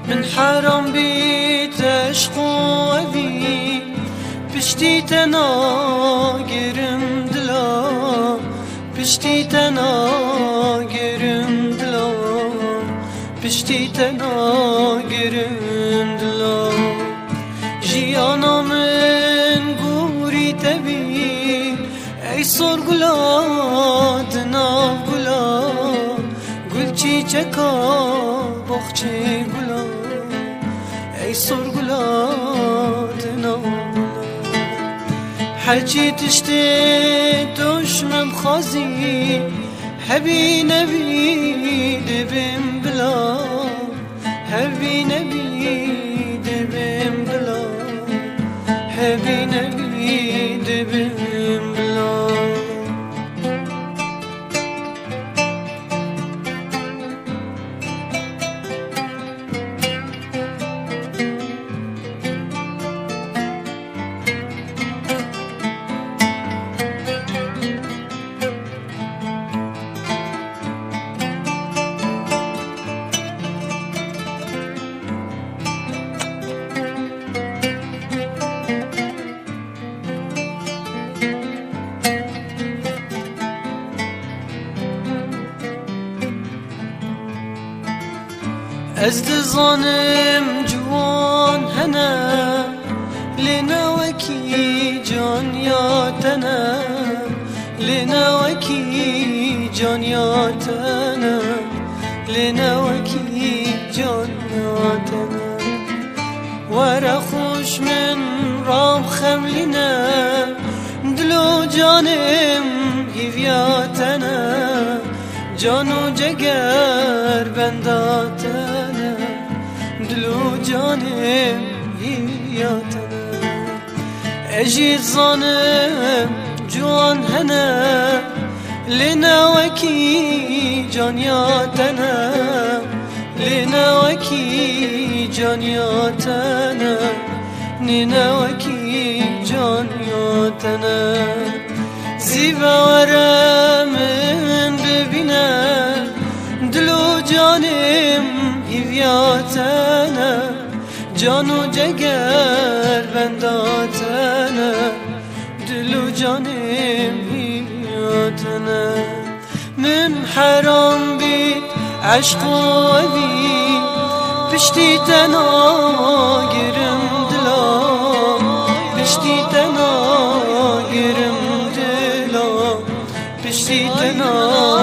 من حرام بيت عشقو أبي بشتي تناقرم دلا بشتي تناقرم دلا بشتي تناقرم دلا جيانا من قوري تبي أي صور قلادنا قلا قلتي چكا بخچه قلا ای سرگلات نامولا حجی تشتی دشمم خازی هبی نبی دبیم بلا هبی نبی دبیم بلا هبی نبی دبیم بلا از دزانم جوان هنه لنوکی جان یاتنه لنوکی جان یاتنه لنوکی جان یاتنه ورا خوش من رام خملینه دلو جانم هیویاتنه جانو جگر بنداتنه دلو جانم هیاتنه اجید زانم جوان هنه لنوکی جانیاتنه لنوکی جانیاتنه ننوکی جانیاتنه زیبارم ببینه دلو جانم هیویاتنه جانو جگر بنداتنه دلو جانم هیویاتنه من حرام بید عشق و عبی پشتی تناگرم دلا پشتی تناگرم دلا پشتی تناگرم